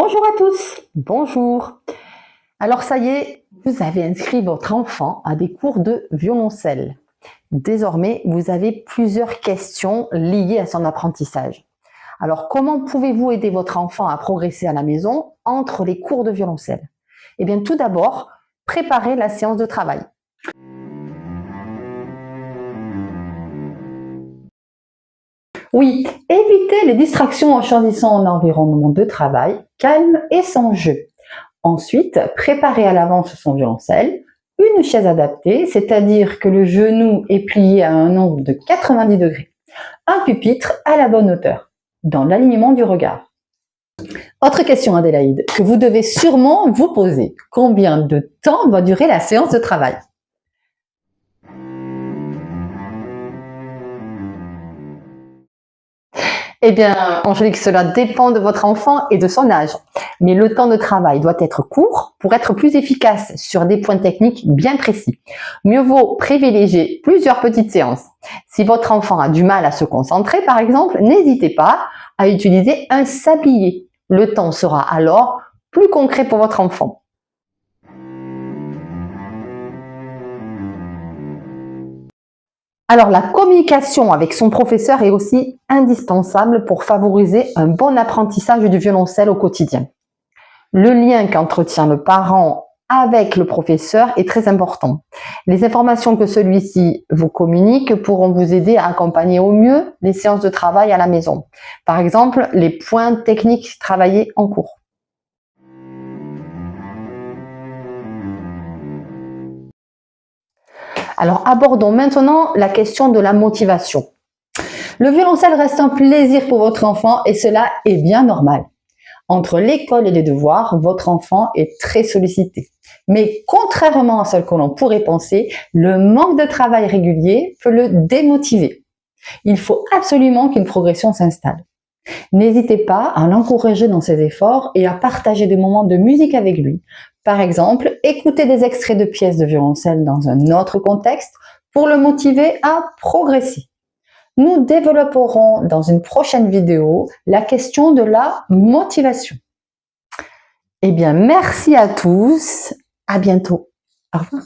Bonjour à tous, bonjour. Alors ça y est, vous avez inscrit votre enfant à des cours de violoncelle. Désormais, vous avez plusieurs questions liées à son apprentissage. Alors comment pouvez-vous aider votre enfant à progresser à la maison entre les cours de violoncelle? Eh bien tout d'abord, préparez la séance de travail. Oui, évitez les distractions en choisissant un environnement de travail calme et sans jeu. Ensuite, préparez à l'avance son violoncelle, une chaise adaptée, c'est-à-dire que le genou est plié à un angle de 90 degrés, un pupitre à la bonne hauteur, dans l'alignement du regard. Autre question Adélaïde, que vous devez sûrement vous poser. Combien de temps doit durer la séance de travail? Eh bien, Angélique, cela dépend de votre enfant et de son âge. Mais le temps de travail doit être court pour être plus efficace sur des points techniques bien précis. Mieux vaut privilégier plusieurs petites séances. Si votre enfant a du mal à se concentrer, par exemple, n'hésitez pas à utiliser un sablier. Le temps sera alors plus concret pour votre enfant. Alors, la communication avec son professeur est aussi indispensable pour favoriser un bon apprentissage du violoncelle au quotidien. Le lien qu'entretient le parent avec le professeur est très important. Les informations que celui-ci vous communique pourront vous aider à accompagner au mieux les séances de travail à la maison. Par exemple, les points techniques travaillés en cours. Alors, abordons maintenant la question de la motivation. Le violoncelle reste un plaisir pour votre enfant et cela est bien normal. Entre l'école et les devoirs, votre enfant est très sollicité. Mais contrairement à ce que l'on pourrait penser, le manque de travail régulier peut le démotiver. Il faut absolument qu'une progression s'installe. N'hésitez pas à l'encourager dans ses efforts et à partager des moments de musique avec lui. Par exemple, écouter des extraits de pièces de violoncelle dans un autre contexte pour le motiver à progresser. Nous développerons dans une prochaine vidéo la question de la motivation. Eh bien, merci à tous. À bientôt. Au revoir.